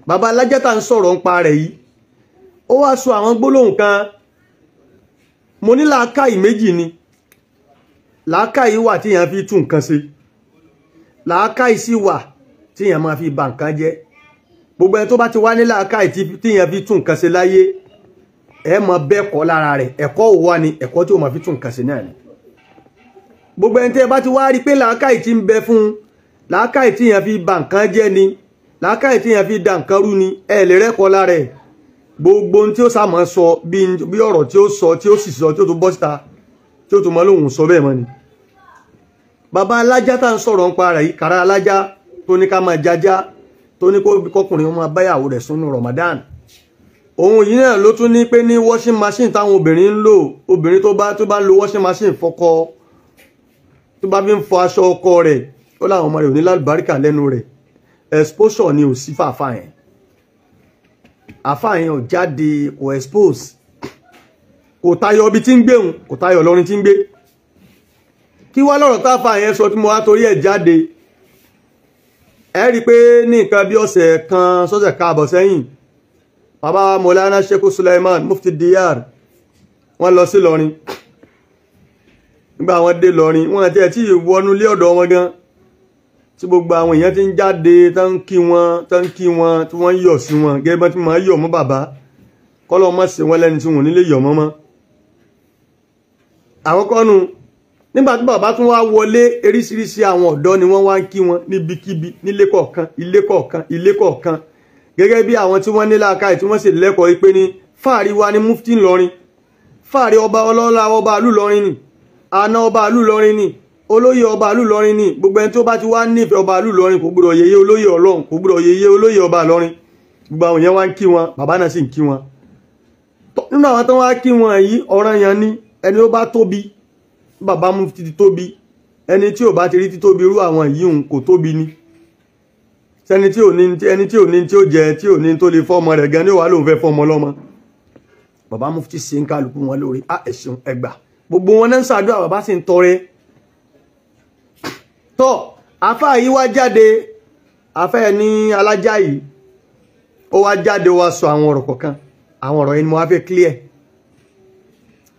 bàbá alájá tá ń sọ̀rọ̀ ń pa rẹ̀ yìí ó wá sọ àwọn gbólóhùn kan mo ní làákàyè méjì ni làákàyè wà tí èèyàn fi tún nǹkan ṣe làákàyè sì wà tí èèyàn máa fi bà nǹkan jẹ́ gbogbo ẹni tó bá ti wá ní làákàyè tí èèyàn fi tún nǹkan ṣe láyé ẹ mọ bẹ́ẹ̀ kọ́ lára rẹ̀ ẹ̀kọ́ òwò ni ẹ̀kọ́ tí ó máa fi tún nǹkan ṣe náà ni gbogbo ẹni tí ẹ bá ti wá rí pé làákàyè tí ń bẹ fún làákàyè tí èèyàn fi bà nǹkan jẹ́ ni làákàyè tí èèyàn fi da nǹkan rú ni ẹ lè rẹ́kọ̀ọ́ lára ẹ̀ gbogbo ohun tí ó sàmọ́ sọ bí ọ̀rọ̀ tí ó sọ tí ó sì sọ tí ó tó bọ́ síta tí ó tó mọ́ lóhùn sọ bẹ́ẹ̀ mọ́ ni bàbá alájá tá ń sọ̀rọ̀ ń pa rẹ̀ yìí kàrá alájá tó ní ká máa jájá tó ní kọkùnrin wọn máa báyàwó rẹ̀ sínú Ramadan òun yìí náà ló tún ní pé ní washing machine táwọn obìnrin ń lò obìnrin tó bá ń lo washing machine fọkọ tó bá fi ń fọ aṣọ ọkọ rẹ̀ ó láwọn ọmọ rẹ̀ ò ní lálùbáríkà lẹ́nu rẹ̀ exposure ni ò sí fàáfà yẹn àfà yẹn ò jáde kò expose kò tayọ ibi tí ń gbéhùn kò tayọ lọrin tí ń gbé kí wá lọ́rọ̀ táfà yẹn sọ tí mo wá torí ẹ̀ jáde ẹ rí i pé ní nǹkan bí ọ̀sẹ̀ kan sọ́sẹ̀ káàbọ̀ sẹ́yìn bàbá Mọ̀lánà Sheikh Suleiman Mufti Diyar wọ́n lọ sí lọrin nígbà wọ́n dé lọrin wọ́n àti ẹ̀ tí wọnú ilé ọ̀dọ̀ wọn gan tí gbogbo àwọn èèyàn ti ń jáde tán kí wọn tí wọ́n yọ̀ sí wọn gẹ́gẹ́ bá tí wọ́n yọ̀ mọ́ bàbá kọ́lọ́ mọ́ sí wọn lẹ́ni tí wọ́n nílé yọ̀ mọ́ àwọn kọ́nu nígbà tí bàbá tún wá wọlé eríṣiríṣi àwọn ọ̀dọ́ ni wọ́n wá ń kí wọn níbikíbi nílé kọ̀ọ̀kan ilé kọ̀ọ̀kan gẹ́gẹ́ bí àwọn tí wọ́n ní làákàyè tí wọ́n sì lẹ́kọ̀ọ́ pé ní fáàrí wa ní mufti ńlọrin fáàrí ọba ọlọ́lá ọba àlú lọrin ni àná ọba àlú lọrin ni olóyè ọba àlú lọrin ni gbogbo ẹni tó bá ti wá nífẹ̀ẹ́ ọba àlú lọrin kò gbọ́dọ̀ yẹyẹ olóyè ọlọ́run kò gbọ́dọ̀ yẹyẹ olóyè ọba lọrin gbogbo àwọn yẹn wá ń kí wọn bàbá náà sì ń kí wọn nínú àwọn tó wá kí wọn yìí ọ̀ranyàn ni ẹni ó bá tóbi bàbá mufti ti tóbi ẹni tí ò bá ti rí ti tóbi irú àwọn yìí ń kò tóbi ni sẹni tí ò ní ẹni tí ò ní tí ó jẹ tí ò ní tó lè fọmọ rẹ̀ gan ni ó wà lóun fẹ́ fọmọ lọ́mọ bàbá mufti ṣe ń kálukú wọn lórí ẹ̀sùn ẹgbà gbogbo wọn náà ń ṣàdúrà bàbá sì ń tọrẹ tọ́ afá yìí wá jáde afẹ́ ní alájá yìí ó wá jáde wá sọ àwọn ọ̀rọ̀ kọ̀ọ̀kan àwọn ọ̀rọ̀ yìí ni mo wá fẹ́ clear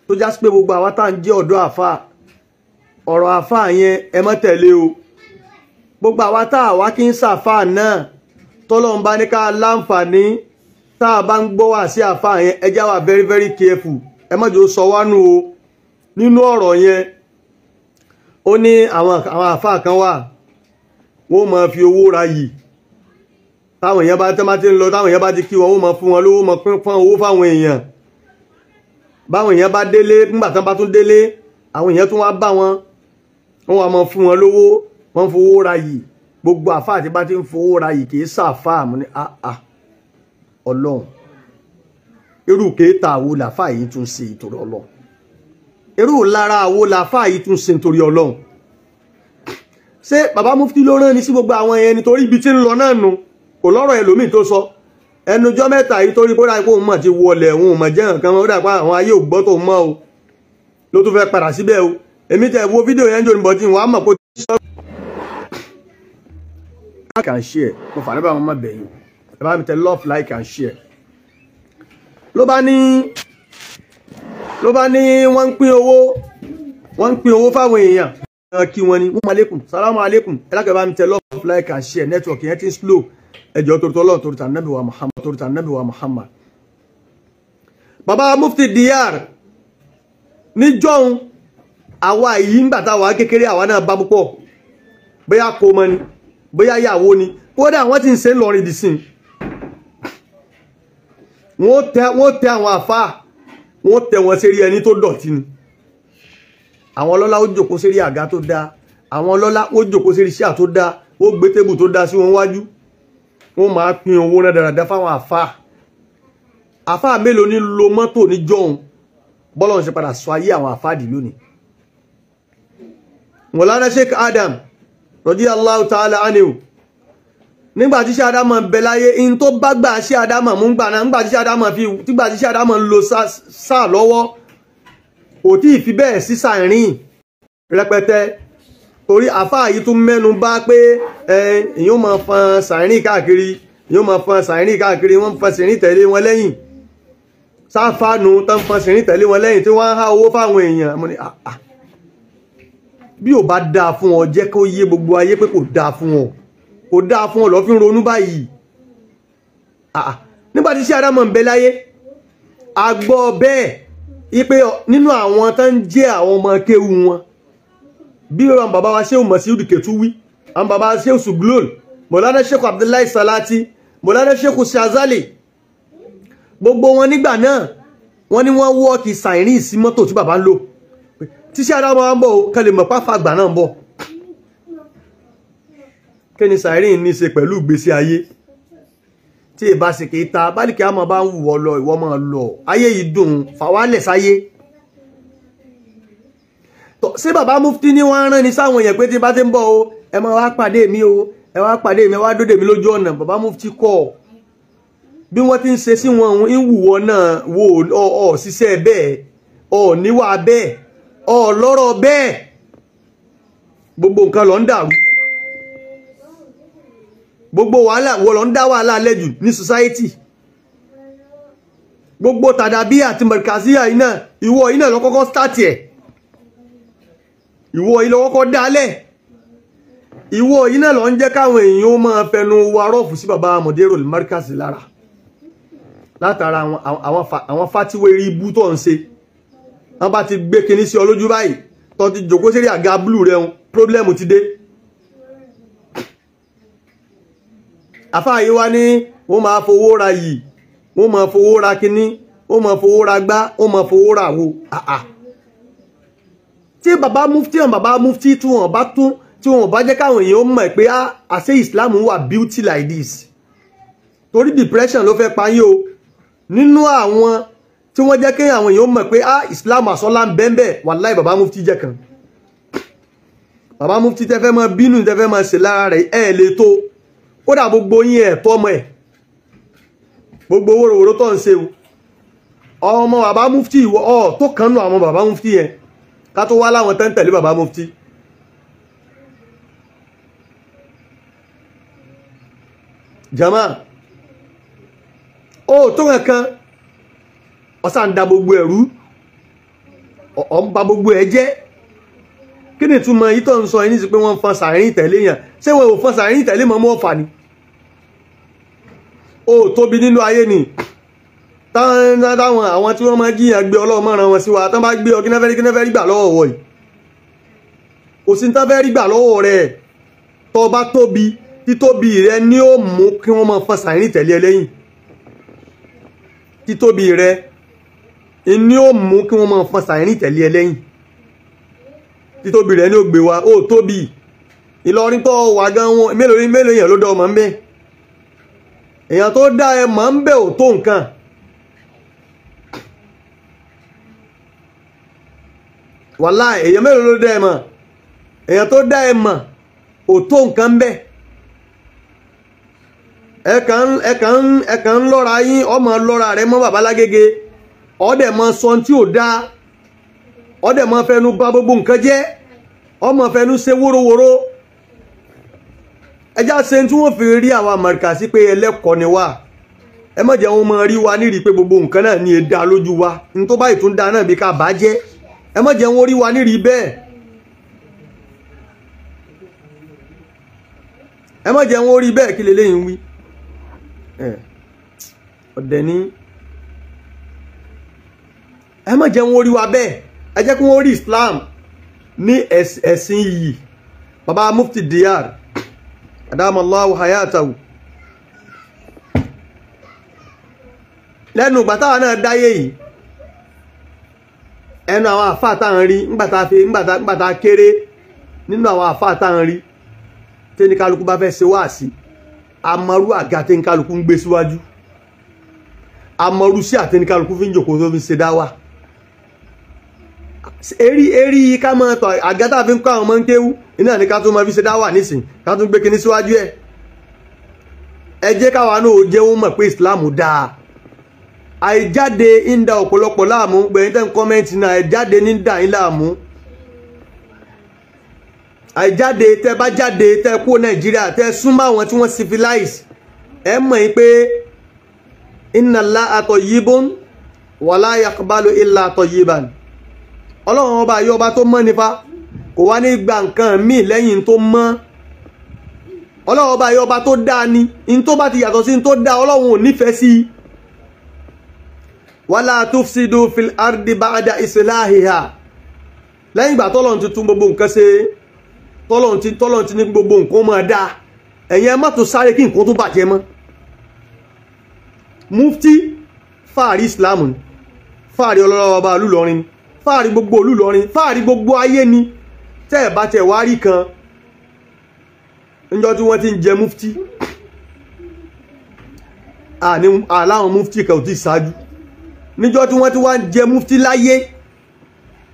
tó já sí pé gbogbo àwa tá à ń jẹ́ ọ̀dọ́ àfá ọ̀rọ̀ àfá yẹn ẹ má tẹ̀lé o gbogbo àwa tá à wá kí ń ṣàfá náà tọ́lọ́run bá ní ká láǹfààní tá a bá ń gbọ́ wá sí àfá yẹn ẹ já wà very very careful ẹ má jò sọ wá nù o nínú ọ̀rọ̀ yẹn ó ní àwọn àfá kan wà wọ́n máa fi owó ra yìí táwọn èèyàn bá tẹ́ bá ti ń lọ táwọn èèyàn bá ti kí wọn ó máa fún wọn lówó máa pín owó fáwọn èèyàn báwọn èèyàn bá délé nígbà tán bá tún délé àwọn èèyàn tún wá bá wọn wọ́n wá máa fún wọn lówó wọ́n fowó ra yìí gbogbo àfá àti bá ti ń fowó ra yìí kì í sàfá àmú ní ọlọ́run irú kéèta àwo làfá yìí tún ṣe ìtòrò ọlọ́run irú lára àwo làfá yìí tún ṣe nítorí ọlọ́run ṣé bàbá mufti ló rán ni sí gbogbo àwọn ẹni torí ibi tí ń lọ náà nù kò lọ́rọ̀ ẹlòmíì tó sọ ẹnujọ́ mẹ́ta yìí torí kódà kó mọ̀ ti wọlé òun mọ̀ jẹ́ nǹkan ó dà pa àwọn ayé ò gbọ́ tó mọ́ o ló tún fẹ́ padà síbẹ̀ o èmi tẹ̀ wo fídíò yẹn jò ní bọ́tí wọ́n á mọ̀ kó tí sọ. like and share mo fà níbà wọn má bẹ̀yìn ẹ bá mi tẹ love like and share ló bá ní wọ́n ń pín owó fáwọn èèyàn kí wọ́n ní wọ́n alaikum salamu alaikum ẹ lákẹ́ bá mi tẹ love like and share network yẹn ti ń slow ẹjọ́ torítọ́ lọ́n torítà nábì wa Muhammad bàbá mufti Diyar níjọ́un àwa yìí ń gbàtà wà kékeré àwa náà bá púpọ̀ bóyá kó mọ́ ni bóyá yàwó ni kódà wọ́n ti ń ṣe lọ́rin dìsìn wọ́n tẹ àwọn àfá wọ́n tẹ wọn sérí ẹni tó dọ̀tí ni àwọn ọlọ́lá ó jòkó sérí àga tó dáa àwọn ọlọ́lá ó jòkó sérí ṣíà tó dáa ó gbé tébù tó dáa sí wọn wájú wọ́n máa pín owó náà dáradára fáwọn àfá mélòó ní lo mọ́tò ní jọun bọ́lọ̀ ń ṣe padà sọ ayé àwọn àfá dì lónìí Mọ̀lánà Sheikh Adam radiyallahu ta'ala anhu nígbàtí Sheikh Adam ń bẹ láyé in tó bá gbà Sheikh Adam mú gbà náà nígbàtí Sheikh Adam ń lo sáà lọ́wọ́ kò tí ì fi bẹ́ẹ̀ sí sàárín rẹpẹtẹ torí àfá yìí tún mẹ́nu bà pé èyàn máa fan sàárín káàkiri yóò máa fọn sàìrìn káàkiri, wọ́n fọn sìnrìn tẹ̀lé wọn lẹ́yìn, sáfánù tán fọn sìnrìn tẹ̀lé wọn lẹ́yìn tí wọ́n há owó fáwọn èèyàn. Mo ní bí ò bá dáa fún ọ jẹ́ kó yé gbogbo ayé pé kò dáa fún ọ, kò dáa fún ọ lọ fi ń ronú báyìí. Nígbàtí sí Adamu ń bẹ láyé, a gbọ́ bẹ́ẹ̀ ipé nínú àwọn tán jẹ́ àwọn ọmọ kéwú wọn, bí àwọn bàbá wa Sheikh Mas'ud Ketuwi, àwọn bàbá wa Sheikh Suglul, Mọ̀lánà Sheikh Abdullahi Salati, Mọ̀lánà Sheikh Shazali, gbogbo wọn nígbà náà wọ́n ní wọ́n wọ́ọ̀kì sàìrìn sí mọ́tò tí bàbá ń lò, tí sí Adamu ń bọ̀ kẹlẹ̀ mọ̀ pápá àgbà náà ń bọ̀. Kí ni sàìrìn ní ṣe pẹ̀lú ìgbésí ayé? Tí ìbá sì kìí ta bálìkì a máa bá ń wùwọ́ lọ ìwọ máa lọ, ayé yìí dùn, fàwálẹ̀ sáyé. Ṣé bàbá mufti ní wọ́n rán ni sáwọn èèyàn pé tí bá ti ń bọ̀ o, ẹ máa wá pàdé mi o, ẹ wá pàdé mi, wá dóde mi lójú ọ̀nà? Bàbá mufti kọ́ bí wọ́n ti ń ṣe sí wọn ń wùwọ́ náà wo ṣiṣẹ́ bẹ́ẹ̀, níwà bẹ́ẹ̀, lọ́rọ̀ bẹ́ẹ̀, gbogbo nǹkan ló ń dàrú, gbogbo wàhálà wọ́n lọ ń dá wàhálà lẹ́jù ní society. Gbogbo tàdàbí àti mọ̀rìkàsíyà iná ìwọ iná lọ kọ́kọ́ start ẹ̀, ìwọ ilẹ̀ kọ́kọ́ dálẹ̀, ìwọ iná lọ ń jẹ́ káwọn èèyàn ó máa fẹnu wa rọ́ọ̀fù sí bàbá Mudirul Markaz lára látara àwọn fátíwé rí ibú tó ń ṣe. Wọ́n bá ti gbé kinní sí ọ lójú báyìí tó ti jòkó sérí àga blue rẹ̀ un, problem ti dé. Àfáà yìí wá ní wọ́n máa fowó ra yìí, wọ́n máa fowó ra kinní, wọ́n máa fowó ra gbá, wọ́n máa fowó ra wo. Tí bàbá mufti tí wọ́n bá jẹ́ káwọn èèyàn mọ̀ pé àṣẹ Islam wà beauty like this, torí depression ló fẹ́ pa yín o. Nínú àwọn tí wọ́n jẹ́ kí àwọn èèyàn mọ̀ pé Islam àsọ́lá ń bẹ́ẹ̀ wàláhì bàbá mufti jẹ́ kan. Bàbá mufti tẹ́fẹ́ mọ́ bínú tẹ́fẹ́ mọ́ ṣe lára rẹ̀ lè tó, kódà gbogbo yín ẹ̀tọ́ ọmọ ẹ̀, gbogbo wòròwòrò tó ń ṣe ọmọ bàbá mufti ìwọ tó kànnù àwọn bàbá mufti yẹn ká tó wá láwọn tán tẹ̀lé bàbá mufti. Jama tó kankan ọ̀sá ń da gbogbo ẹ̀rú, ọ̀ ń ba gbogbo ẹ̀ jẹ́. Kí ni túmọ̀ yìí tó ń sọ ẹni sí pé wọ́n fọn sàìrìn tẹ̀lé yàn? Ṣé wọ́n ò fọn sàìrìn tẹ̀lé mọ́ ọ̀fà ni? Tóbi nínú ayé ni táwọn àwọn tí wọ́n máa jíyàn gbé Ọlọ́run rán wọn sí wa, tán bá gbé ọ kí náà fẹ́ rí gbà lọ́wọ́ wọ̀ yìí? Kò sí tán fẹ́ rí gbà lọ́wọ́ rẹ̀. Tó bá tóbi, títóbi rẹ ni ó mú kí wọ́n máa fọn sàìrìn tẹ̀lé ẹlẹ́yìn. Títóbi rẹ ni ó mú kí wọ́n máa fọn sàìrìn tẹ̀lé ẹlẹ́yìn. Títóbi rẹ ni ó gbé wa. Tóbi Ìlọrin tó wà gan wọn mélòó èèyàn ló dá ọmọ ń bẹ? Èèyàn tó dá ẹ mọ̀ ń bẹ ò tó nǹkan. Wàláhì èèyàn mélòó ló dá ẹ mọ̀? Èèyàn tó dá ẹ mọ̀ ò tó nǹkan ń bẹ. ẹ̀kàn ń lọ́ra yín, ọmọ lọ́ra rẹ mọ́ bàbá lágége, ọdẹ mọ sọ tí ò dáa, ọdẹ mọ fẹnu bà gbogbo nǹkan jẹ́, ọmọ fẹnu ṣe wórówóró. ẹjá ṣe tí wọ́n fi rí àwọn Amẹ́ríkà sí pé ẹlẹ́kọ̀ọ́ ni wá. ẹ má jẹ́ wọn mọ rí wa nírí pé gbogbo nǹkan náà ní ẹ̀dá lójú wa, ní tó báyìí tún dáa náà bí ká bá jẹ́. ẹ má jẹ́ wọn rí wa nírí bẹ́ẹ̀. ẹ má jẹ́ wọn rí bẹ́ẹ̀ kí lélẹ́yìn wí. ọ̀dẹ̀ ni ẹ má jẹ́ wọn rí wa bẹ́ẹ̀. ẹ jẹ́ kí wọ́n rí Islam ní ẹ̀sìn yìí. Baba Mufti Diyar adamallahu hayatahu, lẹ́nu gbàtàwà náà dáyé yìí, ẹnu àwọn àfáà táwọn rí ńgbàtà kéré, nínú àwọn àfáà táwọn rí tí ní kálukú bá fẹ́ ṣe wáàsí, àmọ́rú àga tí ní kálukú ń gbé síwájú, àmọ́rú sí àti ní kálukú fi ń jòkó tó fi ṣe dáwà. Eri ká máa tọ̀ àga tá fi ń kọ́ àwọn ọmọ ń kéwú iná ní ká tó máa fi ṣe dáwà nísìn, ká tún gbé kinní síwájú ẹ̀. ẹ jẹ́ káwa náà jẹ́ wọ́n mọ̀ pé Islam dáa. àìjáde ń da ọ̀pọ̀lọpọ̀ láàmú, gbẹ̀yìn tẹ́ ń kọ́mẹ́ntì náà, àìjáde ní dà yín láàmú. àìjáde tẹ́ bá jáde tẹ́ kó Nàìjíríà tẹ́ súnmọ́ àwọn tí wọ́n civilize, ẹ mọ̀ pé inna Allaha tayyibun wala yaqbalu illa tayyiban. Ọlọ́run ọba yìí ọba tó mọ́ nípa kò wá ní gba nǹkan míì lẹ́yìn tó mọ́. Ọlọ́run ọba yìí ọba tó dáa ni in tó bá ti yàtọ̀ sí in tó dáa Ọlọ́run ò nífẹ̀ẹ́ sí. Wala tufsidu fil ardi ba'da islahiha. Lẹ́yìn ìgbà tọ́lọ́run ti tún gbogbo nǹkan ṣe tọ́lọ́run ti ní gbogbo nǹkan máa dáa, ẹ̀yin ẹ má tó sáré kí nǹkan tó bàjẹ́ mọ́. Mufti fáàrí Islam ni, fáàrí ọlọ́rọ̀ ọba olúlọrin, fáàrí gbogbo olúlọrin, fáàrí gbogbo ayé ni. Tẹ́ ẹ̀ bá tẹ̀ wá rí kan níjọ́ tí wọ́n ti ń jẹ mufti, àláwọn mufti kan ò tí ṣáájú. Níjọ́ tí wọ́n ti wá ń jẹ mufti láyé,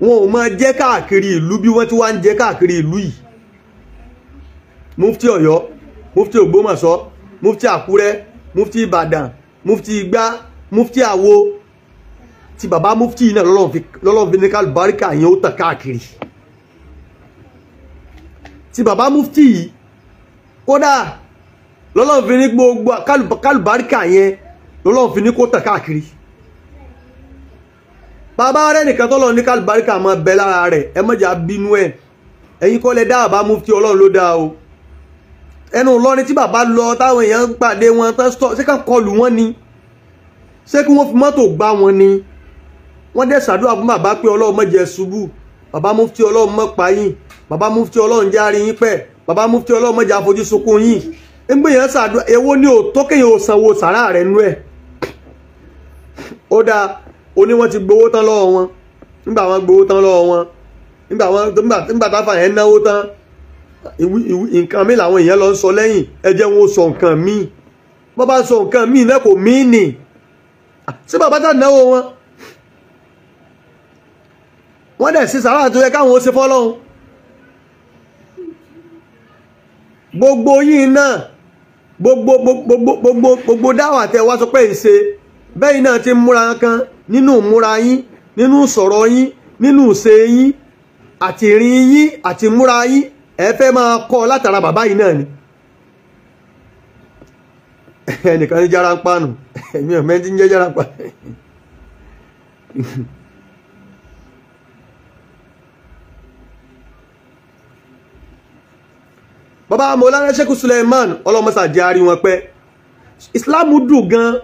wọn ò máa jẹ káàkiri ìlú bí wọ́n ti wá ń jẹ káàkiri ìlú yìí. Mufti Ọ̀yọ́, mufti Ògbómọ̀ṣọ́, mufti Àkúrẹ́, mufti Ìbàdàn, mufti Igbá, mufti Àwo. Tí bàbá mufti náà lọ́lọ́run fi ní kálùbáríkà yẹn ó tàn káàkiri. Tí bàbá mufti yìí kódà lọ́lọ́run fi ní gbogbo kálùbáríkà yẹn lọ́lọ́run fi ní kó tàn káàkiri. Bàbá rẹ̀ nìkan tọ́lọ́run ní kálùbáríkà máa bẹ lára rẹ̀, ẹ má jà bínú ẹ̀. Ẹ̀yin kọ́ lẹ dá bàbá mufti, Ọlọ́run ló dá o. Ẹnu Ìlọrin tí bàbá lọ táwọn èèyàn ń pàdé wọn tán ṣé ká kọlù wọn ni, ṣé kí wọ́n fi mọ́tò gbá wọn ni. Wọ́n dẹ̀ ṣàdúrà fún bàbá pé Ọlọ́run má jẹ́ ṣubú, bàbá mufti Ọlọ́run má pa yín, bàbá mufti Ọlọ́run jẹ́ àrí yín pẹ́, bàbá mufti Ọlọ́run má jẹ́ àfojú sunkún yín. Ẹgbẹ́ yẹn ṣàdúrà èwo ni ò tó kéèyàn ò sanwó sàrá rẹ̀ nú ẹ̀. Ó dáa oní wọ́n ti gbowó tán lọ́wọ́ wọn, nígbà wọ́n gbowó tán lọ́wọ́ wọn, nígbà táfà yẹn náwó tán, nǹkan mi làwọn èèyàn lọ ń sọ lẹ́yìn, ẹ jẹ́ wọn ó sọ nǹkan míì. Bọ́ bá sọ nǹkan míì náà kò míì nì. Sí bàbá tá náwó wọn, wọ́n dẹ̀ sí sàrá tó yẹ káwọn ó ṣe fọ́lọ́hun. Gbogbo yìí náà gbogbo dáwà tẹ wá sọ pé ń ṣe bẹ́ẹ̀ náà ti múra kan nínú múra yín, nínú sọ̀rọ̀ yín, nínú ṣe yín àti ìrìn yín àti múra yín, ẹ fẹ́ máa kọ́ látara bàbá yìí náà ni. Ẹnìkan ní Járáńpá nù, èmi ò mẹ́tí ń jẹ́ Járáńpá. Bàbá Mọ́lánà Sheikh Suleiman ọlọ́mọsà jẹ́ àrí wọn pẹ́. Ìsìláàmù dùn gan.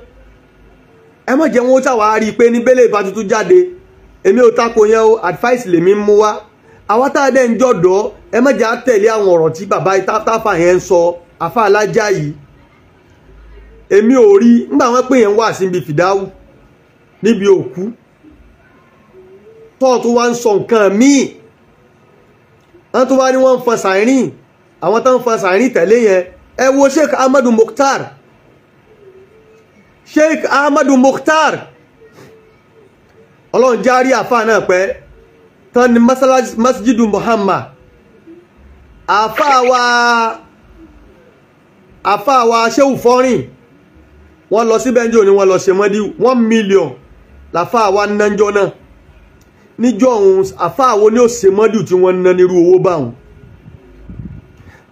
Ẹ má jẹ́ wọn ó tàwà rí pé ní bẹ́lẹ̀ ìbá tuntun jáde, èmi ò tako yẹn o, advice lèmi mú wá. Àwọn tá a dẹ́ ń jọ̀dọ̀, ẹ má jẹ́ á tẹ̀lé àwọn ọ̀rọ̀ tí bàbá táfà yẹn ń sọ, àfà alájà yìí. Èmi ò rí nígbà wọn pé yẹn wà síbi fìdáwù níbi òkú. Tọ́ọ̀tù wá ń sọ nǹkan míì. Wọ́n tó wá ní wọ́n ń fọn sàírìn. Àwọn tó ń fọn sàírìn tẹ̀lé yẹn. Ẹ wo Sheikh Ahmadu Mukhtar. Sheikh Ahmadu Mukhtar. Ọlọ́run járí àfà náà pẹ́. Tán ni Masjidu Muhammad. Àfà wa Shehu Fọ́rìn. Wọ́n lọ sí Benjo ni wọ́n lọ ṣe mọ́dí 1 million láfà wa nájọ́ náà. Níjọ́ òun àfà wo ni ó ṣe mọ́dí tí wọ́n ná nírú owó báhùn.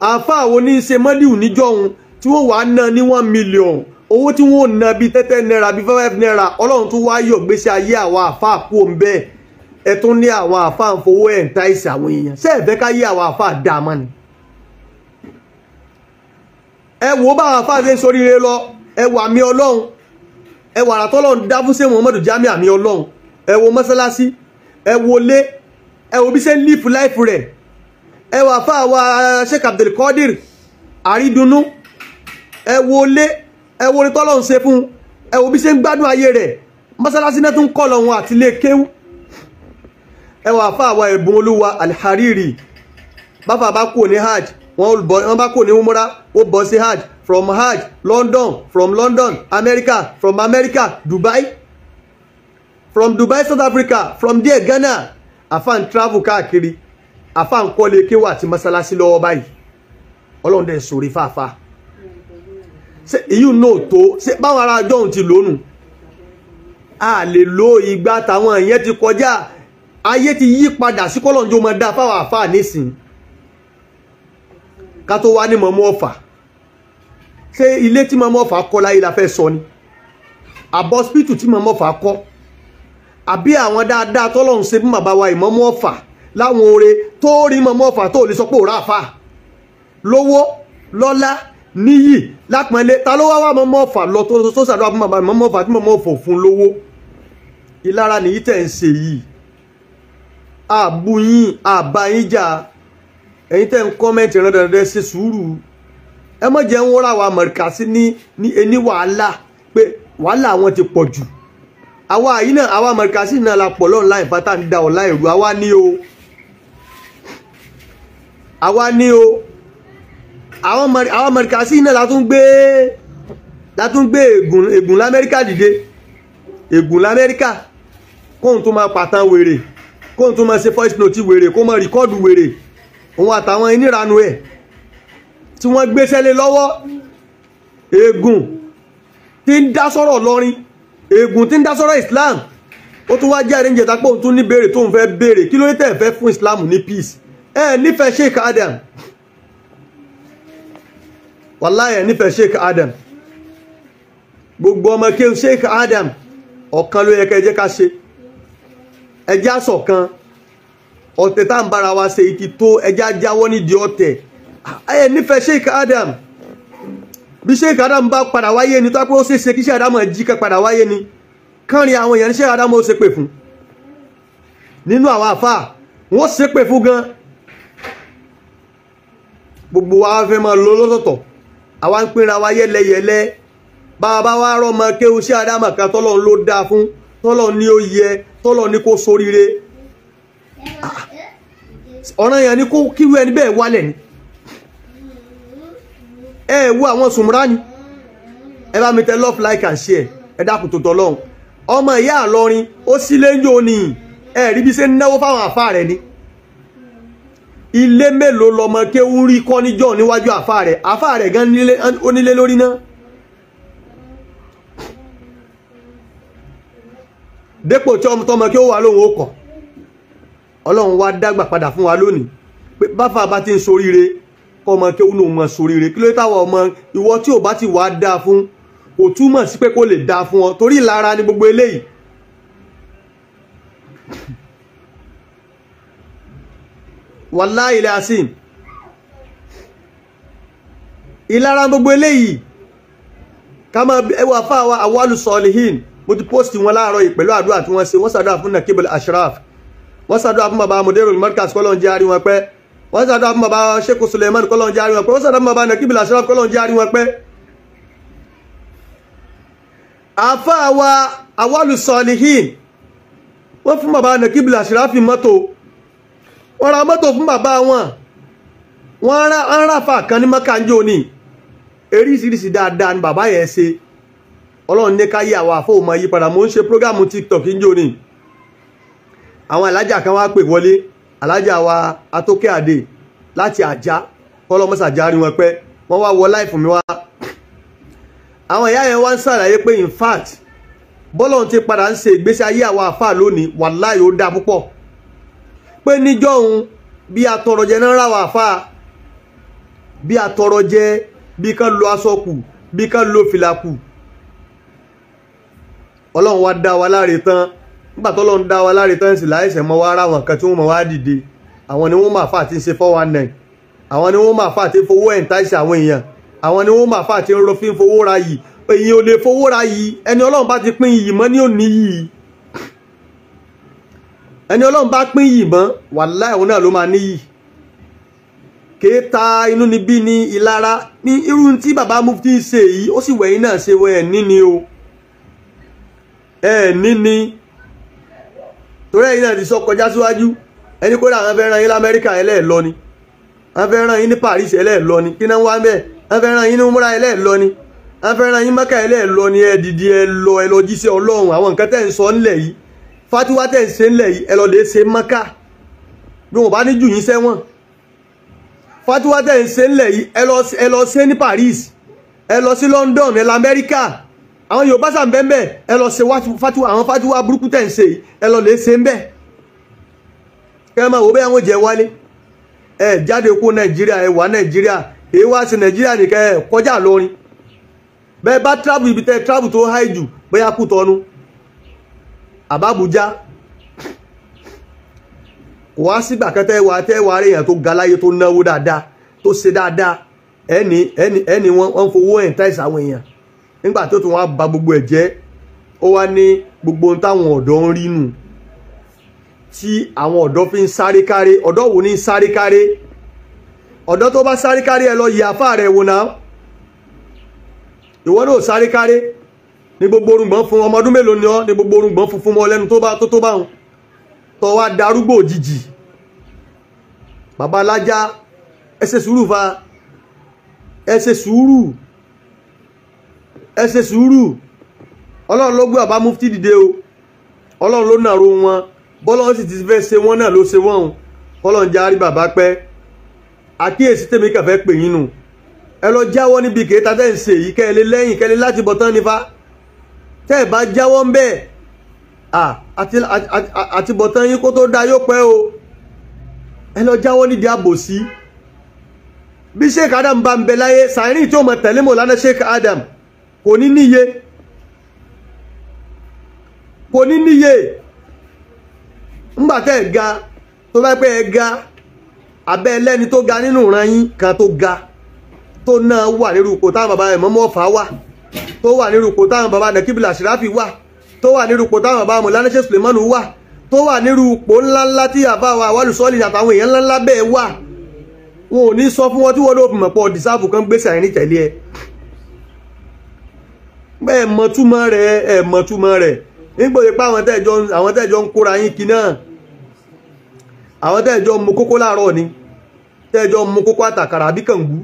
Àfà wo ni ṣe mọ́dí níjọ́ òun tí wọ́n wà ná ní 1 million. Owó tí wọ́n ná bí 30 naira bí 5 naira. Ọlọ́run tún wá yọ̀ gbésí ayé àwọn àfà kú bẹ́ẹ̀. Ẹ tún ní àwọn àfà ń fowó ẹ̀ ń ta ìsì àwọn èèyàn. Ṣé ẹ fẹ́ ká yé àwọn àfà dá mọ́ ni? Ẹ wò bá àwọn àfà ṣe ń soríire lọ. Ẹ wò àmì Ọlọ́run, ẹ wò àrà tọ́lọ́run dá fún Sheikh Muhammadu Jamiu àmì Ọlọ́run, ẹ wò mọ́sálásí, ẹ wò lé, ẹ wò bí ṣe ń lífù láìfù rẹ̀, ẹ wò àfà wa Sheikh Abdul Qadir àrídùnnú, ẹ wò lé, ẹ wò ní tọ́lọ́run ṣe fún, ẹ wò bí ṣe ń gbádùn ayé rẹ̀, mọ́sálásí náà tún kọ́ lọ́hun àti ilé kéwú, ẹ wò àfà wa Ẹ̀bùn Olúwa Al-Hariri, báfà bá kú ní hajj, wọ́n bá kú ní umra, ó bọ́ sí hajj, from hajj London, from London America, from America Dubai, from Dubai South Africa, from there Ghana. Àfà ń travel káàkiri, àfà ń kọ́lé kéwà àti mọ́sálásí lọ́wọ́ báyìí. Ọlọ́run dẹ̀ sórí fàáfà. Ṣé èyí náà tó ṣe báwọn ará ọjọ́ ti lónù? A lè lo ìgbà táwọn èèyàn ti kọjá, ayé ti yí padà sí kọ́lọ́njọ́ mọ́ dá fáwọn àfà nísìn ká tó wá ní mọ̀mọ́ ọ̀fà. ṣé ilé tí Màmá Ọ̀fà kọ́ láyé la fẹ́ sọ ni àbọ̀sípítù tí Màmá Ọ̀fà kọ́ àbí àwọn dáadáa tọ́lọ́run ṣe fún bàbá wa Ìmámù Ọ̀fà láwọn oore tó rí Màmá Ọ̀fà tó lè sọ pé òrà àfà lówó lọ́lá níyì lápọ̀nlé ta ló wá Màmá Ọ̀fà lọ tó ṣàdúrà fún bàbá Màmá Ọ̀fà tí Màmá Ọ̀fà fún lówó ìlara nìyí tẹ̀ ń ṣe yìí àbúyín àbáyín jà ẹ̀yin tẹ́ ń kọ́mẹ́ǹtì rẹ̀ dandan ṣe sùúrù ẹ má jẹ́ ń wọ́n ra wa Mọ̀rìkàsí ní ẹni wàhálà pé wàhálà àwọn ti pọ̀ jù àwa yìí náà àwa Mọ̀rìkàsí náà la pọ̀ lọ́nà láì fata ń da ọ̀la ìrù àwa ní o àwọn Mọ̀rìkàsí náà látún gbé ègùn l'Amẹ́ríkà dìde ègùn l'Amẹ́ríkà kóhun tó máa pàtàn wèrè kóhun tó máa ṣe voice note wèrè kó máa rìkọ́ọ̀dù wèrè òun àtàwọn oníranu ẹ̀ tí wọ́n gbéṣẹ́ lé lọ́wọ́ ègùn tí ń dá sọ́rọ̀ lọ́rin ègùn tí ń dá sọ́rọ̀ Islam ó tún wá jáde ń jẹta pé òun tún ní béèrè tóun fẹ́ béèrè kí ló tẹ̀ fẹ́ fún Islam ní peace nífẹ̀ẹ́ Sheikh Adam wàláhì nífẹ̀ẹ́ Sheikh Adam gbogbo ọmọ kéwù Sheikh Adam ọ̀kan ló yẹ kẹ́ jẹ́ ká ṣe ẹjẹ́ àṣọ̀kan ọ̀tẹ̀ tá ń bára wa ṣe ìtì tó ẹjẹ́ ajáwọ́ nídìí ọ̀tẹ̀ nífẹ̀ẹ́ Sheikh Adam bí Sheikh Adam bá padà wáyé ni tó pé ó ṣeéṣe kí Sheikh Adam jí kẹ́ padà wáyé ni kánrin àwọn èèyàn ní Sheikh Adam ó ṣépè fún nínú àwọn àfáà wọ́n ṣépè fún gan gbogbo wa fẹ́ máa lọ lọ́tọ̀ọ̀tọ̀ àwa ń pínra wa yẹ́lẹyẹ̀lẹ bàbá wa rọ́mọ kéwú Sheikh Adam kan tọ́lọ́run ló dáa fún tọ́lọ́run ní ó yẹ tọ́lọ́run ní kó soríire ọ̀ràn yẹn ni kó kíwú ẹni bẹ́ẹ̀ wálẹ̀ ni wo àwọn sùnmùrá ni ẹ bá mi tẹ love like and share ẹ dákun tó tọ́lọ́run ọmọ ìyá àlọrin ó sílé ń jò ní rí bí ṣe ń náwó fáwọn àfáà rẹ̀ ni ilé mélòó lọmọ kéwú rí kọ́ níjọ́ níwájú àfáà rẹ̀ gan onílé lórí náà dépò tí ọmọ kéwú wà lóhun ó kọ̀ Ọlọ́run wá dágbà padà fún wa lónìí pé báfà bá ti ń soríire kọ́ ọmọ kéwú náà mọ̀ soríire kí ló táwọn ọmọ ìwọ tí ò bá ti wà dáa fún kò túmọ̀ sí pé kó lè dáa fún ọ torí ìlara ni gbogbo eléyìí wàláhì lásìm ìlara gbogbo eléyìí ká máa ẹwà fáwa Awwalu Solihin mo ti posti wọn láàárọ̀ yìí pẹ̀lú àdúrà tí wọ́n ṣe wọ́n ṣàdúrà fún Nakibul Ashraf wọ́n ṣàdúrà fún bàbá Mudirul Markaz kọ́lọ́n jẹ́ àrí wọn pẹ́ wọ́n ṣàdúrà fún bàbá Sheikh Suleiman kọ́lọ́n jẹ́ àrí wọn pẹ́ wọ́n ṣàdúrà fún bàbá Nakibul Ashraf kọ́lọ́n jẹ́ àrí wọn pẹ́ àfáwa Awwalu Solihin wọ́n fún bàbá Nakibul Ashraf mọ́tò wọ́n ra mọ́tò fún bàbá wọ́n ráfà kan ní mọ́kànjó ní eríṣiríṣi dáadáa ni bàbá yẹn ṣe Ọlọ́run ní káyé àwọn àfóòmọ yí padà mo ń ṣe prógámù TikTok ń jò ní àwọn alájà kan wá pè wọlé alájà wa Atókè Adé láti Àjá kọ́lọ́mọ́sà járí wọn pẹ́ wọ́n wá wọ láìfún mi wá àwọn ìyá yẹn wá ń ṣàlàyé pé in fact bọ́lọ́run ti padà ń ṣe ìgbésí ayé àwọn àfáà lónìí wàláhì ó dá púpọ̀ pé níjọ́ òun bí atọrọjẹ náà ráwà àfáà bí atọrọjẹ bí kán lo aṣọ kù bí kán lo fìlà kù Ọlọ́run wá dá wa láre tán nígbà tọ́lọ́run dá wa láre tán sì láìsẹ̀ mọ́ wá ráwọn kan tí wọ́n mọ̀ wá dìde àwọn ni wọ́n máa fà tí ń ṣe 419 àwọn ni wọ́n máa fà tí ń fowó ẹ̀ńtáìsì àwọn èèyàn àwọn ni wọ́n máa fà tí ń ro fi ń fowó ra yìí èyí ò lè fowó ra yìí ẹni Ọlọ́run bá ti pín yìí mọ́ ní òní yìí ẹni Ọlọ́run bá pín yìí mọ́ wàláhì òun náà ló máa níyì kéta inú ni bí ní ìlara ní irú tí bàbá Mufti ń ṣe yìí ó sì wẹ̀yìn náà ṣe wọ ẹ̀ níní o ẹ̀ níní torí ẹ̀yin náà ti sọ kọjá síwájú ẹni kó àwọn fẹ́ràn yín l'Amẹ́ríkà ẹlẹ́ẹ̀lọ ni wọ́n fẹ́ràn yín ní Paris ẹlẹ́ẹ̀lọ ni kí náà wá mẹ́ wọ́n fẹ́ràn yín ní múra ẹlẹ́ẹ̀lọ ni wọ́n fẹ́ràn yín Mẹ́kà ẹlẹ́ẹ̀lọ ni ẹ dìde ẹ lọ jíṣẹ́ Ọlọ́run àwọn nǹkan tẹ́ ń sọ ńlẹ̀ yìí fatiwa tẹ́ ń ṣe ńlẹ̀ yìí ẹ lọ lè ṣe Mẹ́kà bí wọ́n bá ní jù yín sẹ́wọ̀n fatiwa tẹ́ ń ṣe ńlẹ̀ yìí ẹ lọ ṣe ní Paris ẹ lọ sí London ẹ lọ Amẹ́ríkà àwọn Yorùbá sàn bẹ́ẹ̀ ẹ lọ ṣe fatiwa àwọn fatiwa burúkú tẹ́ ń ṣe yìí ẹ lọ lè ṣe ń bẹ́ẹ̀ kẹ́ ẹ máa wò bẹ́ẹ̀ àwọn jẹ́ wálé ẹ jáde kó Nàìjíríà ẹ wà Nàìjíríà èyí wá sí Nàìjíríà nìkan ẹ kọjá lọrin bẹ́ẹ̀ bá travel ibi tẹ́ travel tó high jù bóyá Kútọ́nù àbábújá kò wá sígbà kan tẹ́wàá rí èèyàn tó ga láyé tó náwó dáadáa tó ṣe dáadáa ẹni wọ́n fowó entice àwọn èèyàn nígbà tó tún wá ba gbogbo ẹ̀ jẹ́ ó wá ní gbogbo ohun táwọn ọ̀dọ́ ń rí nù tí àwọn ọ̀dọ́ fi ń sáré káré ọ̀dọ́ wo ní sáré káré ọ̀dọ́ tó bá sáré káré ẹ lọ yí àfáà rẹ̀ wò náà ìwọ náà sáré káré ní gbogbo orúngbọ̀n fún ọmọ ọdún mélòó ni ọ́ ní gbogbo orúngbọ̀n fún mọ́ lẹ́nu tó bá wọn tó wá darúgbò òjijì bàbá alájá ẹ ṣe sùúrù fa ẹ ṣe sùúrù ọlọ́run ló gbé bàbá mufti dìde o ọlọ́run ló nàró wọn bọ́lọ́run sì ti fẹ́ ṣe wọ́n náà ló ṣe wọ́n o ọlọ́run járí bàbá pẹ́ àkíyèsí tèmi kàfẹ́ pè yín nù ẹ lọ jáwọ́ níbi kèéta tẹ́ ń ṣe yìí kẹ́lẹ́ lẹ́yìn kẹ́lẹ́ láti bọ̀ tán nífa tẹ́ ẹ̀ bá jáwọ́ ń bẹ́ẹ̀ àti bọ̀ tán yín kó tó dá yóò pẹ́ o ẹ lọ jáwọ́ nídìí àbòsí bí Sheikh Adam bá ń bẹ láyé sàárín tí ó mọ̀ tẹ̀lé Mọ̀lánà Sheikh Adam kò ní níye ńgbà tẹ́ ẹ̀ ga tó bá pẹ́ ẹ ga abẹ́ ẹlẹ́ni tó ga nínú ìran yín kan tó ga tó náà wà nírú ipò táwọn bàbá ẹ̀ mọ́mọ́ ọ̀fà wà tó wà nírú ipò táwọn bàbá Nàkíbìlà Ṣìráfì wà tó wà nírú ipò táwọn bàbá Mọ̀lánà Sheikh Suleiman wà tó wà nírú ipò ńláńlá tí àbá wa Awwalu Sọ́ọ̀lì àtàwọn èèyàn ńláńlá bẹ́ẹ̀ wà wọn ò ní sọ fún wọn tí wọ́n ló fi mọ̀ pọ̀ dìsáàbù kan gbé sàárín tẹ̀lé ẹ ẹ mọ̀túmọ̀ rẹ̀ nígbòye pé àwọn tẹ́ẹ̀jọ ń kóra yín kí náà àwọn tẹ́ẹ̀jọ mú kókó láàárọ̀ ni tẹ́ẹ̀jọ mú kókó àtàkàrà àbí kàngú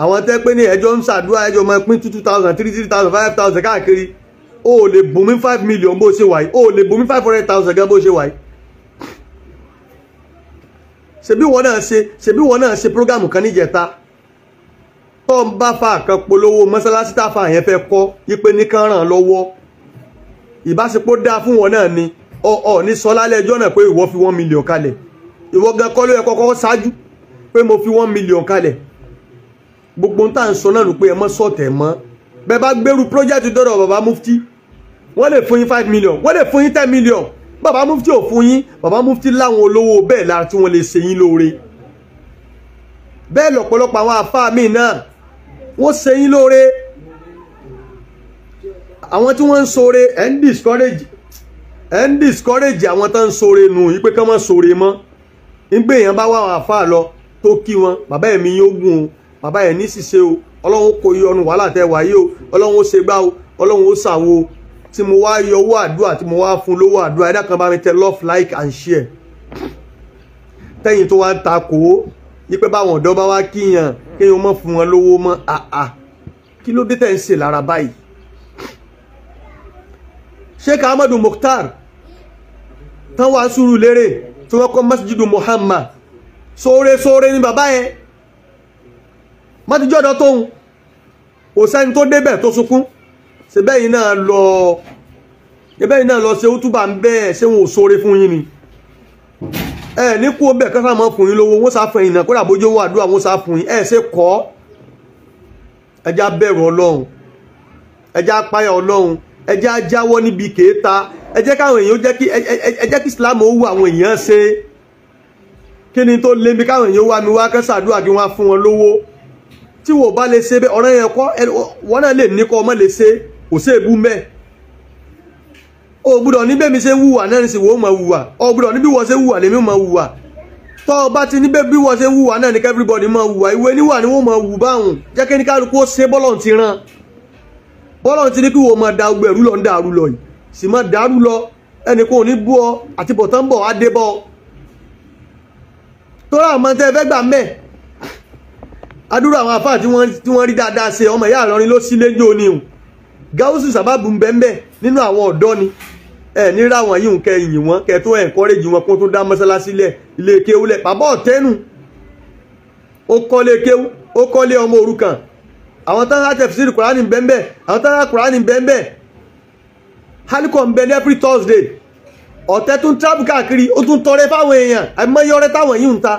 àwọn tẹ́ pé ní ẹjọ́ ń ṣàdúrà ẹjọ́ máa pín 2,000 3,000 5,000 káàkiri ó lè bùnmí 5 million bó ṣe wáyé ó lè bùnmí 500,000 gan bó ṣe wáyé ṣebí wọ́n náà ṣe prógámù kan níjẹta tó ń bá fa kan polówó mọ́sálásí táfà yẹn fẹ́ kọ́ yípe ní kán ràn lọ́wọ́ ìbáṣepọ̀ dá fún wọn náà ni ọ̀ ní sọ lálẹ́ ẹjọ́ náà pé ìwọ fi 1 million kalẹ̀ ìwọ gan kọ́ ló yẹ kọ́kọ́ ṣáájú pé mo fi 1 million kalẹ̀ gbogbo ń tà ń sọ náà nù pé ẹ mọ́ sọ̀tẹ̀ mọ́ bẹ́ẹ̀ bá gbèrú project dọ́dọ̀ bàbá mufti wọ́n lè fún yín 5 million wọ́n lè fún yín 10 million bàbá mufti ò fún yín bàbá mufti láwọn olówó bẹ́ẹ̀ lára tí wọ́n lè ṣe yín lóore bẹ́ẹ̀ lọ́pọ̀lọpọ̀ àwọn àfáà míì náà wọ́n ṣe yín lóore àwọn tí wọ́n ń ṣoore ẹ̀ ń discourage àwọn tó ń ṣoore nù yí pé kán mọ́ ṣoore mọ́ nígbà èèyàn bá wá àwọn àfáà lọ tó kí wọn bàbá ẹ̀mí yóò gùn o bàbá ẹ̀ ní ṣiṣẹ́ o ọlọ́run kò yọ ọrùn wàhálà tẹ́ wáyé o ọlọ́run ó ṣe gbá o ọlọ́run ó ṣàwo tí mo wá yọ owó àdúrà tí mo wá fún lówó àdúrà ẹ̀dá kan bá mi tẹ love like and share tẹ́yìn tó wá ń ta kò ó yípe báwọn ọ̀dọ́ bá wá kíyàn kéèyàn mọ́ fún wọn lówó mọ́ àà kí ló dé tẹ́ ń ṣe lára báyìí Sheikh Ahmadu Mukhtar tán wá Surulere tí wọ́n kọ́ Masjidu Muhammad sóore ní bàbá yẹn má ti jọ́dọ̀ tóun kò sẹ́ni tó débẹ̀ tó sunkún ṣebẹ́yìn náà lọ ṣe útúbà ń bẹ́ẹ̀ ṣé wọn ò sóore fún yín ni ẹ ní kú ọbẹ̀ kan sáà mọ́ fún yín lówó wọ́n sá fún yín náà kódà bójú owó àdúrà wọ́n sá fún yín ẹ ṣe kọ́ ẹjá bẹ̀rù ọlọ́run ẹjá páyà ọlọ́run ẹjá jáwọ́ níbi kèéta ẹjẹ́ káwọn èèyàn ẹjẹ́ kí Islam ó wù àwọn èèyàn ṣe kí ni tó lé mi káwọn èèyàn wá mi wá kán ṣàdúrà kí wọ́n fún wọn lówó tí wò bá lè ṣe bẹ́ ọ̀rẹ́ yẹn kọ́ wọ́n náà lè ní kọ́ ọmọ lè ṣe kò sí èbú mẹ́ o gbọ́dọ̀ níbẹ̀ mi ṣe wùwà náà ní sì wò ó mọ̀ wùwà o gbọ́dọ̀ níbí wọ́n ṣe wùwà lèmi mọ̀ wùwà tọ́ ọ bá ti níbẹ̀ bí wọ́n ṣe wùwà náà ní everybody mọ̀ wùwà ìwé níwà ni wọ́n mọ̀ wù báhùn jẹ́ kí ní kálukú ó ṣe bọ́lọ̀ ti ràn bọ́lọ̀ ti ní kí wọ́n mọ̀ da ọgbẹ̀rú lọ ń dàrú lọ yìí sì mọ̀ dàrú lọ ẹnì kan ò ní bú ọ àti bọ̀tán bọ̀ á dé bọ́ tó rà mọ́ tẹ́ fẹ́ gbà mẹ́ adúrú àwọn àfáà tí wọ́n rí dáadáa ṣe ọmọ ìyá Ìlọrin ló sílé ní òní hùn Gáúsù Sábàbù ń bẹ́ẹ̀ nínú àwọn ọ̀dọ́ ni ẹ ní ráwọn yìí ń kẹ ìyìn wọn kẹ tó encourage wọn kó tó dá mọ́sálásí lẹ̀ ilé kéwú lẹ̀ bàbá ọ̀tẹ́nu ó kọ́lé kéwú ó kọ́lé ọmọ òrukàn àwọn tán láti tafsir Kùránì bẹ́ẹ̀ àwọn tán láti Kùránì bẹ́ẹ̀ hálíkọ̀ ń bẹ ní every Thursday ọ̀tẹ́ tún travel káàkiri ó tún tọrẹ fáwọn èèyàn àìmọye ọrẹ táwọn yìí ń ta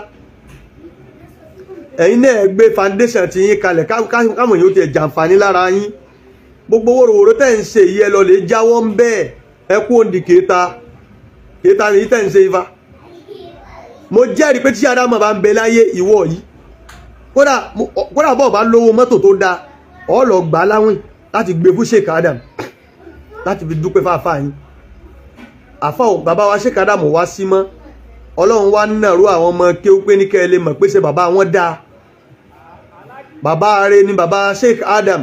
ẹ̀yin náà gbé foundation ti yín kalẹ̀ káwọn èèyàn ti jàǹfààní lára yín gbogbo wòròwòrò tẹ́ ń ṣe yìí ẹ lọ lè jáwọ́ ń bẹ́ẹ̀ ẹ kú òǹdí kéta ni tẹ́ ń ṣe ifá mo jẹ́rìí pé tí Ádámù bá ń bẹ láyé ìwọ yìí kódà bọ́ọ̀ bá lówó mọ́tò tó dáa ọ lọ gbà láwìn láti gbé fún Sheikh Adam láti fi dúpẹ́ fáfá yín àfá bàbá wa Sheikh Adam wá sí mọ́ ọlọ́run wá nàró àwọn ọmọ kí ó pé ní kẹ́ ẹ lè mọ̀ pé ṣe bàbá wọn dáa bàbá rẹ̀ ni bàbá Sheikh Adam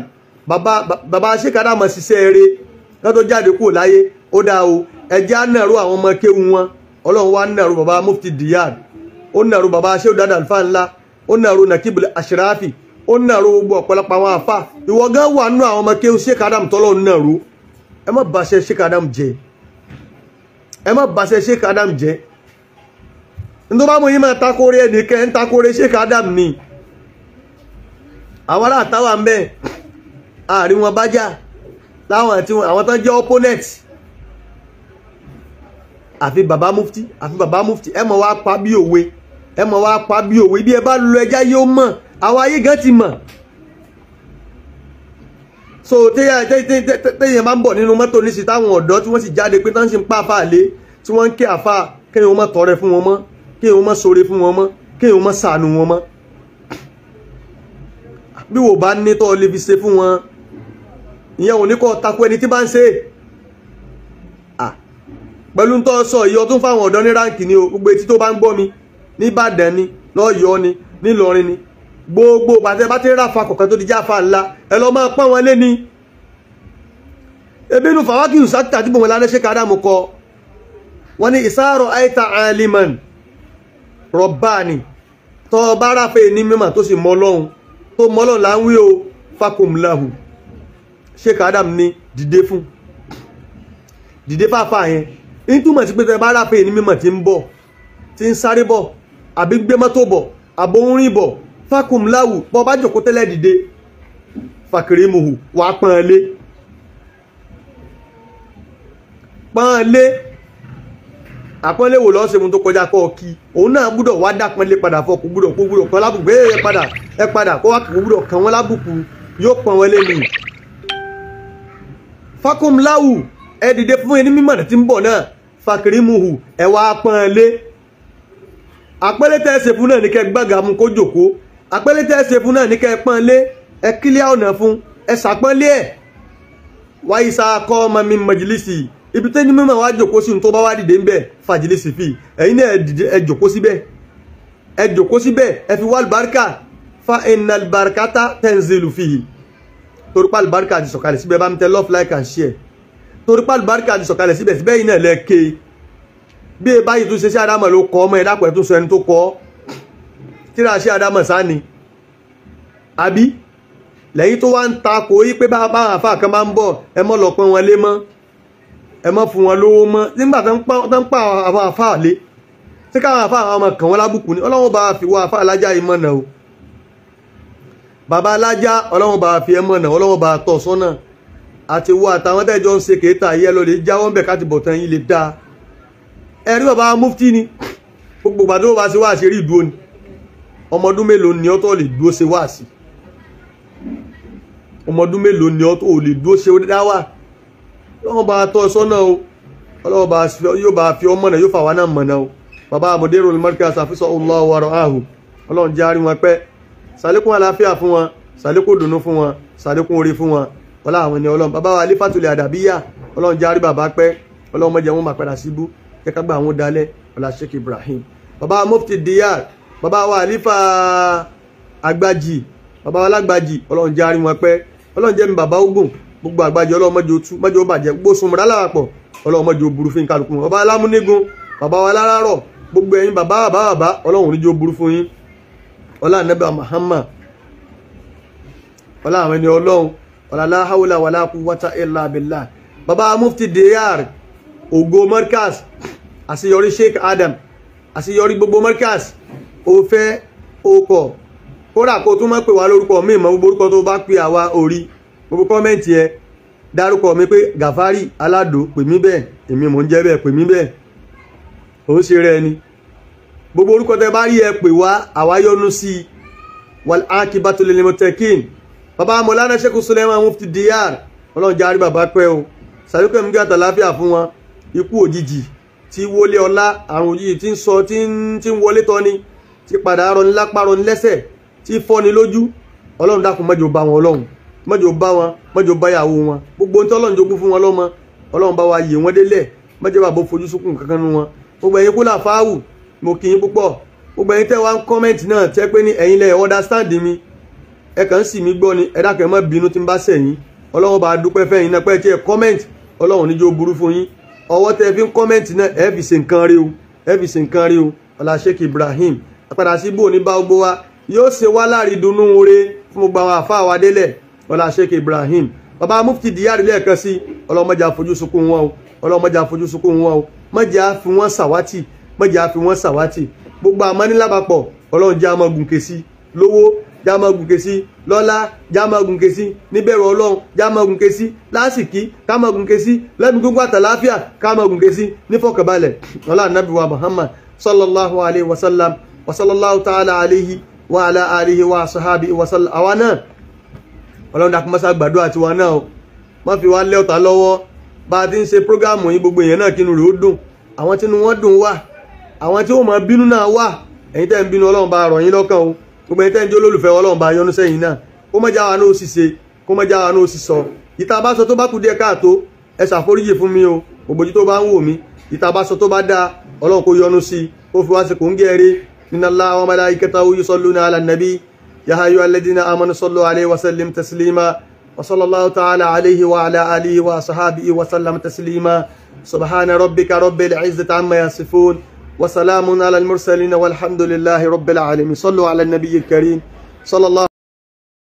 bàbá Sheikh Adam ṣiṣẹ́ rẹ̀ kán tó jáde kúrò láyé ó dáa o ẹjẹ́ á nàró àwọn ọmọ kéwu wọn ọlọ́run wá nàró bàbá Mufti Diyar ó nàró bàbá Sheikh Dada Alfa ńlá ó nàró Nakibul Ashrafi ó nàró gbogbo ọ̀pọ̀lọpọ̀ àwọn àfà ìwọ gan wà nínú àwọn ọmọ kéwu Sheikh Adam tọ́lọ́ nàró ẹ má bàṣẹ Sheikh Adam jẹ́ ẹ má bàṣẹ Sheikh Adam jẹ́ nítorí bá mú yí máa takore ẹnìkẹ́ ń takore Sheikh Adam ni àwọn ará àtàwà ń bẹ́ àárín wọn bá jà láwọn àti àwọn tán jẹ́ opponent àfi bàbá mufti ẹ mọ̀ wá pa bí òwe bí ẹ bá lọ ẹjá yóò mọ̀ àwọn ayé gan ti mọ̀ so téèyàn máa ń bọ̀ nínú mọ́tò ní sí táwọn ọ̀dọ́ tí wọ́n sì jáde pé tán sì ń pa àfà lé tí wọ́n ń ké àfà kéèyàn wọ́n mọ̀ tọrẹ fún wọn mọ́ kéèyàn wọ́n mọ̀ ṣoore fún wọn mọ́ kéèyàn wọ́n mọ̀ ṣàánú wọn mọ́ bí wò bá ní tọ́ lè fi ṣe fún wọn ìyẹn ò ní kọ́ takú ẹni tí bá ń ṣe pẹ̀lú tó sọ ìyọ tún fáwọn ọ̀dọ́ ní ráǹkì ní o gbogbo etí tó bá ń gbọ́ mi ní Ìbàdàn ni lọ́yọ́ ni nílọrin ni gbogbo pàtẹ́ bá ti ráfa kọ̀kan tó di jáfa ńlá ẹ lọ máa pọ́n wọn lé ní ebínú fàwákì ìsátà tí bòmọ̀ lánẹ́ Sheikh Adam kọ wọ́n ní ìsáàrọ̀ àìta aliman rọ̀báni tọ́ bá ráfẹ́ ní mímọ̀ tó sì mọ́ Ọlọ́run tó mọ́ Ọlọ́run láwí o fakum lahu Sheikh Adam ní dìde fáfá yẹn in túmọ̀ sí pé tẹ́ bá ráfẹ́ ní mímọ̀ tí ń bọ̀ tí ń sáré bọ̀ àbí gbé mọ́tò bọ̀ àbò ń rìn bọ̀ fakum lahu bọ́ bá jòkó tẹ́lẹ̀ dìde fakirimuhu wà pọ́nlé àpọ́nlé wò lọ́ọ́ sẹ́mu tó kọjá kọ́ kí òun náà gbúdọ̀ wá dá pọ́nlé padà fọ́ kò gbúdọ̀ kan lábùkù ẹ padà kó wá kò gbúdọ̀ kan wọ́n lábùkù yóò pọ́n wọlé ni fakum lahu ẹ dìde fún ẹni mímọ̀ tí ń bọ̀ náà fakirimuhu ẹ wá pọ́nlé àpẹẹlẹ tẹ́ ṣe fún náà ní kẹ́ gbága mú kó jòkó àpẹẹlẹ tẹ́ ṣe fún náà ní kẹ́ pọ́nlé ẹ kílíà ọ̀nà fún ẹ sàpọ́nlé ẹ̀ wáyé sá kọ́ ọmọ mi mọ̀jìlísì ibi tẹ́ ní mímọ̀ wá jòkó sí tó bá wá dìde ń bẹ̀ fàjìlísì fi ẹ̀yin náà ẹ jòkó síbẹ̀ ẹ fi wá albarka fa innal barakata tanzilu fihi torípa albarka ti sọ̀kalẹ̀ síbẹ̀ bá mi tẹ love like and share torípa albarka ti sọ̀kalẹ̀ síbẹ̀ yìí náà lẹ́ẹ̀kẹ́ bí ẹ báyìí tún ṣe sí Ádámù ló kọ́ ọmọ ẹ̀dàpọ̀ ẹ̀tún sọ ẹni tó kọ́ tíra sí Ádámù sáni àbí lẹ́yìn tó wá ń takò yí pé bá àfà kan máa ń bọ̀ ẹ mọ́ lọ pọ́n wọn lé mọ́ ẹ mọ́ fún wọn lówó mọ́ nígbà tó ń pa àwọn àfà lé tí káwọn àfà àwọn ọmọ kàn wọ́n lábùkù ní Ọlọ́run bá fi wọ àfà alájá yìí mọ̀nà o bàbá alájá Ọlọ́run bá fi ẹ mọ̀nà Ọlọ́run bá tọ̀ sọ́nà àti wọ àtàwọn tẹ́jọ́ ń ṣe kéétà yẹ lọ lè jáwọ́ ń bẹ̀ káti bọ̀tán yìí lè dáa ẹ̀rí bàbá mufti ni gbogbo gbàdó wá sí wá sí rí ìdúró ni ọmọdún mélòó ni ọ́ tó lè dúró ṣe wá sí ọmọdún mélòó ni ọ́ tó lè dúró ṣe dáwà Ọlọ́run bá tọ́ sọ́nà o Ọlọ́run bá yóò bá fi ọmọ náà yóò fà wá náà mọ̀nà o bàbá àmọ̀dérò al-markaz hafizahullahu wa ra'ahu Ọlọ́run jẹ́ àrí wọn pẹ́ sàlékún àlàáfíà fún wọn sàlékún dùnú fún wọn sàlékún orí fún wọn ọlá àwọn ni Ọlọ́run bàbá wa alifatul adabiyya Ọlọ́run jẹ́ àrí bàbá pẹ́ Ọlọ́run mọ́jẹ̀ wọn máa padà síbú kẹ́kẹ́ gbà àwọn dalẹ̀ ọlá Sheikh Ibrahim bàbá Mufti Diyar bàbá wa àlífà àgbàjì bàbá wa lágbàjì Ọlọ́run jẹ́ àrí wọn pẹ́ Ọlọ́run jẹ́ mi bàbá ogun gbogbo àgbàjì Ọlọ́run mọ́jọ tú mọ́jọ bàjẹ́ gbogbo sunmọ́ra láwàpọ̀ Ọlọ́run mọ́jọ burú fún kálukú bàbá alámúnigun bàbá wa lárárọ̀ gbogbo ẹ̀yin bàbá Ọlọ́run níjó burú fún yín ọlá Ànábì Muhammad ọlá àwọn ẹni Ọlọ́run ọlá la hawla wala quwwata illa billah bàbá Mufti Diyar ògo markaz àṣeyọrí Sheikh Adam àṣeyọrí gbogbo markaz ó fẹ́ okọ̀ kódà kó tún mọ́ pè wá lórúkọ mi mọ́ gbogbo orúkọ tó bá pè àwa orí gbogbo kọ́mẹ́ǹtì ẹ dárúkọ mi pé Gàfárì Aládò pè mí bẹ́ẹ̀ èmi mò ń jẹ́ bẹ́ẹ̀ pè mí bẹ́ẹ̀ ó ń ṣe rẹ ni gbogbo orúkọ tẹ bá rí ẹ pè wá àwa yọ́nú sí wal akibatu lil muttaqin. Bàbá Mọ̀lánà Sheikh Suleiman Mufti Diyar ọlọ́run járí bàbá pẹ́ o sàríkẹ́ mú gàtà láfíà fún wọn. Ikú òjijì tí wọlé ọlá, àrùn òjijì tí ń sọ tí ń wọlé tọ́ni, tí padà rọni lápá rọni lẹ́sẹ̀, tí fọ́ni lójú, ọlọ́run dákun mọ́jọ bá wọn, ọlọ́run mọ́jọ bá wọn, mọ́jọ bá yàwó wọn, gbogbo ohun tí ọlọ́run jogún fún wọn lọ́mọ ọlọ́run bá wa yè wọ́n délẹ̀, mọ́jọ bàbá fojú sunkún kankan nu wọn. Gbogbo ẹ̀yin kúlà fáwù mo kì í púpọ̀, gbogbo ẹ̀yin tẹ́ wá ń kọ́mẹ́ǹtì náà tẹ́ pé ní ẹ̀yin lẹ understand mi, ẹ kàn sì mí gbọ́ ni, ẹ dákẹ́ má bínú tí ń bá sẹ̀yìn, ọlọ́run bá dúpẹ́ fẹ́yìn náà pé tí ẹ kọ́mẹ́ǹtì ọlọ́run níjó burú fún yín, ọwọ́ tẹ́ fi ń kọ́mẹ́ǹtì náà ẹ fi ṣe nǹkan rí o, ẹ fi ṣe nǹkan rí o. ọlá Sheikh Ibrahim àpàdà sí bò ní bá gbogbo wa yóò ṣe wá láàrin dunú oore fún gbogbo àwọn àfáà wa délẹ̀. ọlá Sheikh Ibrahim bàbá Mufti Diyar lẹ́ẹ̀kan sí ọlọ́mọdé àfojú sunkún wọn o, ọlọ́mọdé àfojú sunkún wọn o, mọ́jà fi wọ́n sàwátì, mọ́jà fi wọ́n sàwátì. gbogbo àmọ́nílábàpọ̀ ọlọ́run já máa gùnkè sí lówó, já máa gùnkè sí lọ́lá, já máa gùnkè sí níbẹ̀rù ọlọ́run, já máa gùnkè sí lásìkí, ká máa gùnkè sí lẹ́nu gbogbo àtàláfíà, ká máa gùnkè sí nífọ̀kànbalẹ̀. ọlá Ànábì wa Muhammad sallallahu alayhi wa sallam wa sallallahu ta'ala alayhi wa ala alihi wa sahabi wa sallam. àwa náà ọlọ́run dákun mọ́sá gbàdúrà àti wa náà o, má fi wá lé ọ̀tá lọ́wọ́. bá a ti ń ṣe prógámù yìí gbogbo èèyàn náà kínú rẹ̀ ó dùn, àwọn tínú wọn dùn wà, àwọn tí ó máa bínú náà wà. ẹ̀yin tẹ́ ń bínú ọlọ́run bá rọ̀ yín lọ́kàn o, gbogbo ẹ̀yin tẹ́ ń jó lólùfẹ́ ọlọ́run bá yọ́nú sẹ́yìn náà, kó má já wa náà ó sì ṣe, kó má já wa náà ó sì sọ. ìta bá sọ tó bá kù díẹ̀ káàtó ẹ ṣàforíjì fún mi o, gbogbo ojú tó bá ń wò mí, ìta bá sọ tó bá dáa ọlọ́run kó yọ́nú sí, ó fi wá sí kò ń gẹ́rẹ́. inna Allaha wa malaikatahu yusalluna ala nabi ya ayyuhalladhina amanu sallu alayhi wa sallim taslima wa sallallahu ta'ala alayhi wa ala alihi wa sahbihi wa sallam taslima. subhana rabbika rabbil izzati amma yasifun wa salamun ala al mursalin walhamdulillahi rabbil alamin. sallu ala an-nabiyyil karim sallallahu